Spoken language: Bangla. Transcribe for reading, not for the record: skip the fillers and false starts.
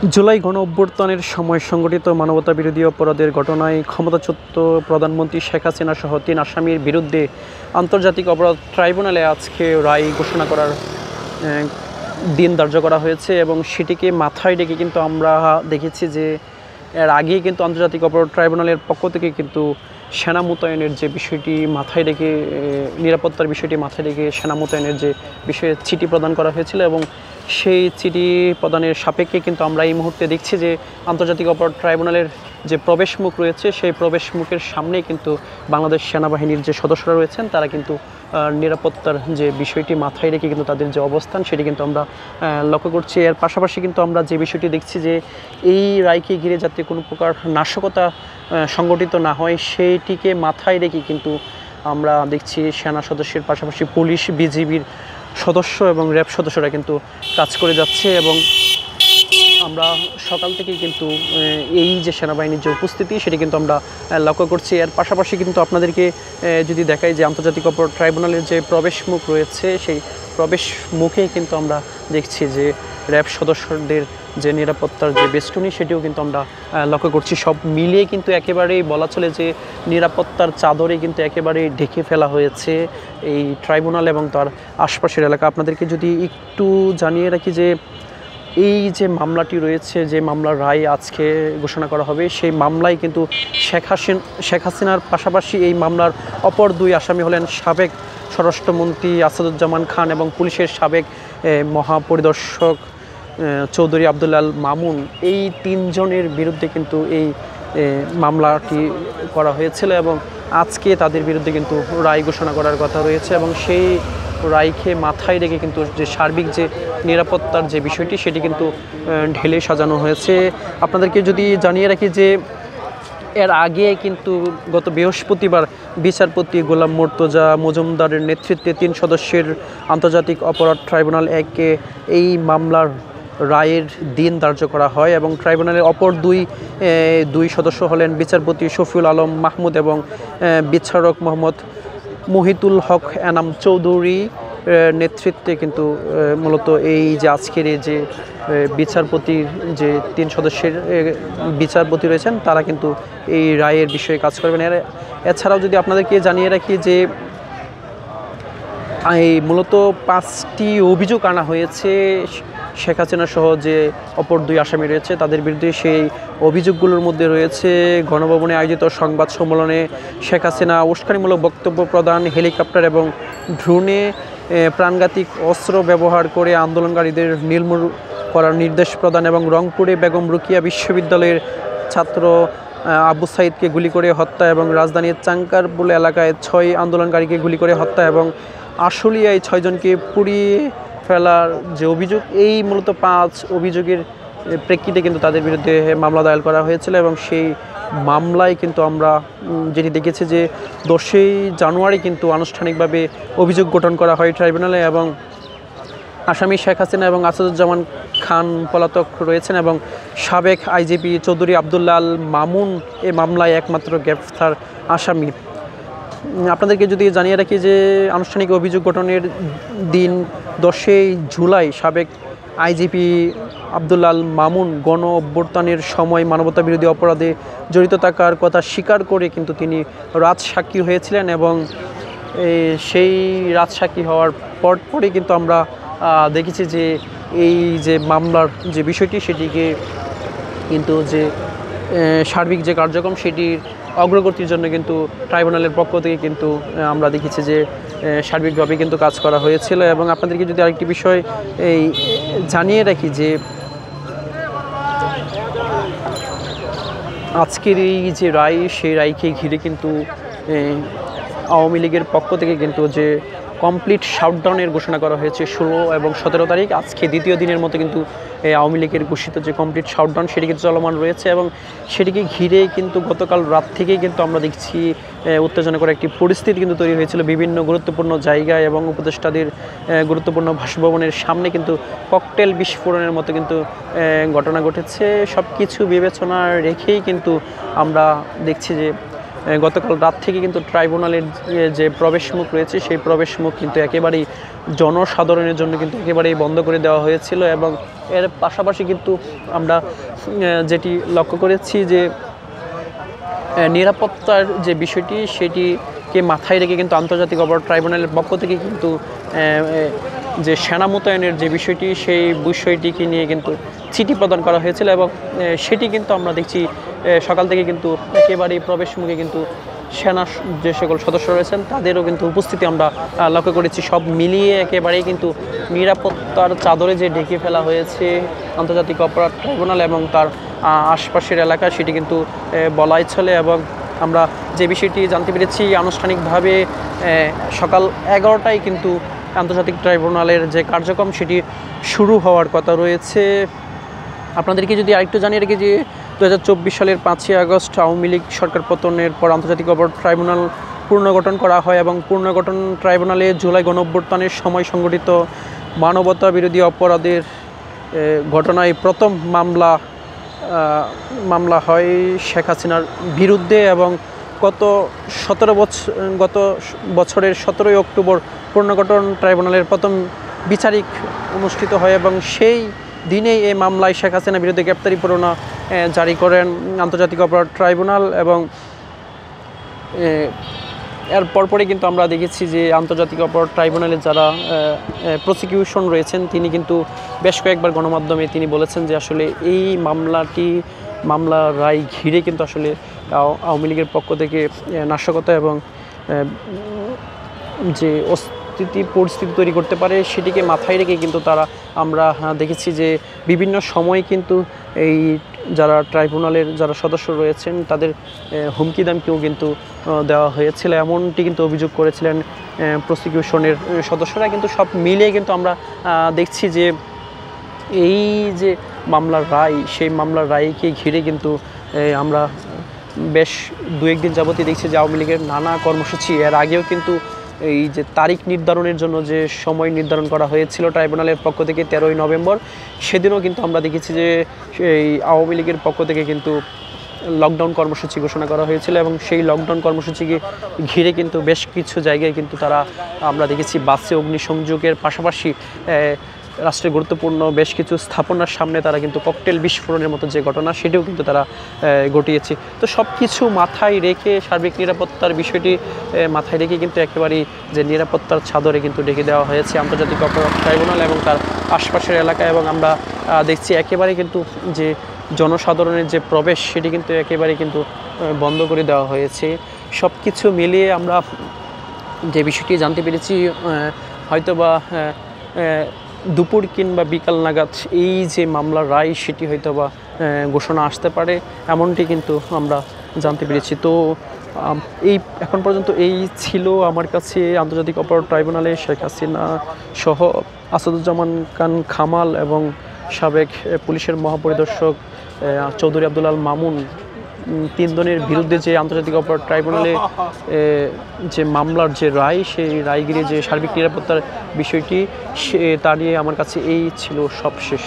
জুলাই গণঅভ্যুত্থানের সময় সংগঠিত মানবতাবিরোধী অপরাধের ঘটনায় ক্ষমতাচ্যুত প্রধানমন্ত্রী শেখ হাসিনা সহ ৩ আসামির বিরুদ্ধে আন্তর্জাতিক অপরাধ ট্রাইব্যুনালে আজকে রায় ঘোষণা করার দিন ধার্য করা হয়েছে এবং সেটিকে মাথায় রেখে কিন্তু আমরা দেখেছি যে এর আগেই কিন্তু আন্তর্জাতিক অপরাধ ট্রাইব্যুনালের পক্ষ থেকে কিন্তু সেনা মোতায়েনের যে বিষয়টি মাথায় রেখে নিরাপত্তার বিষয়টি মাথায় রেখে সেনা মোতায়েনের যে বিষয়ে চিঠি প্রদান করা হয়েছিল এবং সেই চিঠি প্রদানের সাপেক্ষে কিন্তু আমরা এই মুহূর্তে দেখছি যে আন্তর্জাতিক অপরাধ ট্রাইব্যুনালের যে প্রবেশ মুখ রয়েছে সেই প্রবেশ মুখের সামনেই কিন্তু বাংলাদেশ সেনাবাহিনীর যে সদস্যরা রয়েছেন তারা কিন্তু নিরাপত্তার যে বিষয়টি মাথায় রেখে কিন্তু তাদের যে অবস্থান সেটি কিন্তু আমরা লক্ষ্য করছি। এর পাশাপাশি কিন্তু আমরা যে বিষয়টি দেখছি যে এই রায়কে ঘিরে যাতে কোনো প্রকার নাশকতা সংগঠিত না হয় সেইটিকে মাথায় রেখে কিন্তু আমরা দেখছি সেনা সদস্যের পাশাপাশি পুলিশ বিজিবির সদস্য এবং র্যাব সদস্যরা কিন্তু কাজ করে যাচ্ছে এবং আমরা সকাল থেকেই কিন্তু এই যে সেনাবাহিনীর যে উপস্থিতি সেটি কিন্তু আমরা লক্ষ্য করছি। এর পাশাপাশি কিন্তু আপনাদেরকে যদি দেখাই যে আন্তর্জাতিক অপরাধ ট্রাইব্যুনালের যে প্রবেশ মুখ রয়েছে সেই প্রবেশ মুখে কিন্তু আমরা দেখছি যে র্যাব সদস্যদের যে নিরাপত্তার যে বেষ্টনী সেটিও কিন্তু আমরা লক্ষ্য করছি। সব মিলিয়ে কিন্তু একেবারেই বলা চলে যে নিরাপত্তার চাদরে কিন্তু একেবারেই ঢেকে ফেলা হয়েছে এই ট্রাইব্যুনাল এবং তার আশপাশের এলাকা। আপনাদেরকে যদি একটু জানিয়ে রাখি যে এই যে মামলাটি রয়েছে, যে মামলার রায় আজকে ঘোষণা করা হবে, সেই মামলায় কিন্তু শেখ হাসিনার পাশাপাশি এই মামলার অপর 2 আসামি হলেন সাবেক স্বরাষ্ট্রমন্ত্রী আসাদুজ্জামান খান এবং পুলিশের সাবেক মহাপরিদর্শক চৌধুরী আব্দুল মামুন। এই 3 জনের বিরুদ্ধে কিন্তু এই মামলাটি করা হয়েছিল এবং আজকে তাদের বিরুদ্ধে কিন্তু রায় ঘোষণা করার কথা রয়েছে এবং সেই রায়কে মাথায় রেখে কিন্তু যে সার্বিক যে নিরাপত্তার যে বিষয়টি সেটি কিন্তু ঢেলে সাজানো হয়েছে। আপনাদেরকে যদি জানিয়ে রাখি যে এর আগে কিন্তু গত বৃহস্পতিবার বিচারপতি গোলাম মুর্তজা মজুমদারের নেতৃত্বে 3 সদস্যের আন্তর্জাতিক অপরাধ ট্রাইব্যুনাল 1-কে এই মামলার রায়ের দিন ধার্য করা হয় এবং ট্রাইব্যুনালের অপর দুই সদস্য হলেন বিচারপতি শফিউল আলম মাহমুদ এবং বিচারক মোহাম্মদ মহিতুল হক এনাম চৌধুরী নেতৃত্বে কিন্তু মূলত এই যে আজকের যে বিচারপতির যে 3 সদস্যের বিচারপতি রয়েছেন তারা কিন্তু এই রায়ের বিষয়ে কাজ করবেন। এছাড়াও যদি আপনাদেরকে জানিয়ে রাখি যে এই মূলত 5টি অভিযোগ আনা হয়েছে শেখ হাসিনা সহ যে অপর 2 আসামি রয়েছে তাদের বিরুদ্ধে। সেই অভিযোগগুলোর মধ্যে রয়েছে গণভবনে আয়োজিত সংবাদ সম্মেলনে শেখ হাসিনা উস্কানিমূলক বক্তব্য প্রদান, হেলিকপ্টার এবং ড্রোনে প্রাণঘাতিক অস্ত্র ব্যবহার করে আন্দোলনকারীদের নির্মূল করার নির্দেশ প্রদান এবং রংপুরে বেগম রোকেয়া বিশ্ববিদ্যালয়ের ছাত্র আবু সাইদকে গুলি করে হত্যা এবং রাজধানীর চাঙ্কারপুল এলাকায় 6 আন্দোলনকারীকে গুলি করে হত্যা এবং আশুলিয়ায় 6 জনকে পুড়িয়ে ফেলার যে অভিযোগ, এই মূলত 5 অভিযোগের প্রেক্ষিতে কিন্তু তাদের বিরুদ্ধে মামলা দায়ের করা হয়েছিল এবং সেই মামলায় কিন্তু আমরা যেটি দেখেছি যে 10ই জানুয়ারি কিন্তু আনুষ্ঠানিকভাবে অভিযোগ গঠন করা হয় ট্রাইব্যুনালে এবং আসামি শেখ হাসিনা এবং আসাদুজ্জামান খান পলাতক রয়েছেন এবং সাবেক আইজিপি চৌধুরী আব্দুল মামুন এই মামলায় একমাত্র গ্রেফতার আসামি। আপনাদেরকে যদি জানিয়ে রাখি যে আনুষ্ঠানিক অভিযোগ গঠনের দিন 10ই জুলাই সাবেক আইজিপি আব্দুল মামুন গণ অভ্যুত্থানের সময় মানবতাবিরোধী অপরাধে জড়িত থাকার কথা স্বীকার করে কিন্তু তিনি রাজসাক্ষী হয়েছিলেন এবং সেই রাজসাক্ষী হওয়ার পরপরই কিন্তু আমরা দেখেছি যে এই যে মামলার যে বিষয়টি সেটিকে কিন্তু যে সার্বিক যে কার্যক্রম সেটির অগ্রগতির জন্য কিন্তু ট্রাইব্যুনালের পক্ষ থেকে কিন্তু আমরা দেখেছি যে সার্বিকভাবে কিন্তু কাজ করা হয়েছিল। এবং আপনাদেরকে যদি আরেকটি বিষয় এই জানিয়ে রাখি যে আজকের এই যে রায় সেই রায়কে ঘিরে কিন্তু আওয়ামী লীগের পক্ষ থেকে কিন্তু যে কমপ্লিট শাটডাউনের ঘোষণা করা হয়েছে 16 এবং 17 তারিখ। আজকে দ্বিতীয় দিনের মতো কিন্তু আওয়ামী লীগের ঘোষিত যে কমপ্লিট শাটডাউন সেটি কিন্তু চলমান রয়েছে এবং সেটিকে ঘিরে কিন্তু গতকাল রাত থেকেই কিন্তু আমরা দেখছি উত্তেজনাকর একটি পরিস্থিতি কিন্তু তৈরি হয়েছিল বিভিন্ন গুরুত্বপূর্ণ জায়গায় এবং উপদেষ্টাদের গুরুত্বপূর্ণ বাসভবনের সামনে কিন্তু ককটেল বিস্ফোরণের মতো কিন্তু ঘটনা ঘটেছে। সব কিছু বিবেচনা রেখেই কিন্তু আমরা দেখছি যে গতকাল রাত থেকে কিন্তু ট্রাইব্যুনালের যে প্রবেশমুখ রয়েছে সেই প্রবেশমুখ কিন্তু একেবারেই জনসাধারণের জন্য কিন্তু একেবারেই বন্ধ করে দেওয়া হয়েছিল। এবং এর পাশাপাশি কিন্তু আমরা যেটি লক্ষ্য করেছি যে নিরাপত্তার যে বিষয়টি সেটিকে মাথায় রেখে কিন্তু আন্তর্জাতিক অপরাধ ট্রাইব্যুনালের পক্ষ থেকে কিন্তু যে সেনা মোতায়েনের যে বিষয়টি সেই বিষয়টিকে নিয়ে কিন্তু চিঠি প্রদান করা হয়েছিল। এবং সেটি কিন্তু আমরা দেখছি সকাল থেকে কিন্তু একেবারেই প্রবেশমুখে কিন্তু সেনা যে সকল সদস্য রয়েছেন তাদেরও কিন্তু উপস্থিতি আমরা লক্ষ্য করেছি। সব মিলিয়ে একেবারেই কিন্তু নিরাপত্তার চাদরে যে ঢেকে ফেলা হয়েছে আন্তর্জাতিক অপরাধ ট্রাইব্যুনাল এবং তার আশপাশের এলাকা সেটি কিন্তু বলাই চলে। এবং আমরা যে বিষয়টি জানতে পেরেছি আনুষ্ঠানিকভাবে সকাল 11টায় কিন্তু আন্তর্জাতিক ট্রাইব্যুনালের যে কার্যক্রম সেটি শুরু হওয়ার কথা রয়েছে। আপনাদেরকে যদি আরেকটু জানিয়ে রেখে যে 2024 সালের 5ই আগস্ট আওয়ামী লীগ সরকার পতনের পর আন্তর্জাতিক অপরাধ ট্রাইব্যুনাল পুনর্গঠন করা হয় এবং পুনর্গঠন ট্রাইব্যুনালে জুলাই গণঅভ্যুত্থানের সময় সংঘটিত মানবতা বিরোধী অপরাধের ঘটনায় প্রথম মামলা হয় শেখ হাসিনার বিরুদ্ধে। এবং গত বছরের 17ই অক্টোবর পুনর্গঠন ট্রাইব্যুনালের প্রথম বিচারিক অনুষ্ঠিত হয় এবং সেই দিনেই এই মামলায় শেখ হাসিনার বিরুদ্ধে গ্রেপ্তারি পরোয়ানা জারি করেন আন্তর্জাতিক অপরাধ ট্রাইব্যুনাল। এবং এর পরপরই কিন্তু আমরা দেখেছি যে আন্তর্জাতিক অপরাধ ট্রাইব্যুনালে যারা প্রসিকিউশন রয়েছেন তিনি কিন্তু বেশ কয়েকবার গণমাধ্যমে তিনি বলেছেন যে আসলে এই মামলার রায় ঘিরে কিন্তু আসলে আওয়ামী লীগের পক্ষ থেকে নাশকতা এবং যে পরিস্থিতি তৈরি করতে পারে সেটিকে মাথায় রেখে কিন্তু আমরা দেখেছি যে বিভিন্ন সময় কিন্তু এই যারা ট্রাইব্যুনালের যারা সদস্য রয়েছেন তাদের হুমকি দামকেও কিন্তু দেওয়া হয়েছিল এমনটি কিন্তু অভিযোগ করেছিলেন প্রসিকিউশনের সদস্যরা। কিন্তু সব মিলিয়ে কিন্তু আমরা দেখছি যে এই যে মামলার রায় সেই মামলার রায়কে ঘিরে কিন্তু আমরা বেশ দু একদিন যাবতই দেখছি যে আওয়ামী লীগের নানা কর্মসূচি এর আগেও কিন্তু এই যে তারিখ নির্ধারণের জন্য যে সময় নির্ধারণ করা হয়েছিল ট্রাইব্যুনালের পক্ষ থেকে 13ই নভেম্বর সেদিনও কিন্তু আমরা দেখেছি যে এই আওয়ামী লীগের পক্ষ থেকে কিন্তু লকডাউন কর্মসূচি ঘোষণা করা হয়েছিল এবং সেই লকডাউন কর্মসূচিকে ঘিরে কিন্তু বেশ কিছু জায়গায় কিন্তু আমরা দেখেছি বাসে অগ্নিসংযোগের পাশাপাশি রাষ্ট্রের গুরুত্বপূর্ণ বেশ কিছু স্থাপনার সামনে তারা কিন্তু ককটেল বিস্ফোরণের মতো যে ঘটনা সেটিও কিন্তু তারা ঘটিয়েছে। তো সব কিছু মাথায় রেখে সার্বিক নিরাপত্তার বিষয়টি মাথায় রেখে কিন্তু একেবারেই যে নিরাপত্তার চাদরে কিন্তু ঢেকে দেওয়া হয়েছে আন্তর্জাতিক অপরাধ ট্রাইব্যুনাল এবং তার আশপাশের এলাকা। এবং আমরা দেখছি একেবারে কিন্তু যে জনসাধারণের যে প্রবেশ সেটি কিন্তু একেবারে কিন্তু বন্ধ করে দেওয়া হয়েছে। সব কিছু মিলিয়ে আমরা যে বিষয়টি জানতে পেরেছি হয়তোবা দুপুর কিংবা বিকাল নাগাদ এই যে মামলার রায় সেটি হয়তোবা ঘোষণা আসতে পারে এমনটি কিন্তু আমরা জানতে পেরেছি। তো এই এখন পর্যন্ত এই ছিল আমার কাছে আন্তর্জাতিক অপরাধ ট্রাইব্যুনালে শেখ হাসিনা সহ আসাদুজ্জামান খান কামাল এবং সাবেক পুলিশের মহাপরিদর্শক চৌধুরী আব্দুল আল মামুন 3 জনের বিরুদ্ধে যে আন্তর্জাতিক অপরাধ ট্রাইব্যুনালে যে মামলার যে রায় সেই রায়গিরি যে সার্বিক নিরাপত্তার বিষয়টি তা নিয়ে আমার কাছে এই ছিল সবশেষ।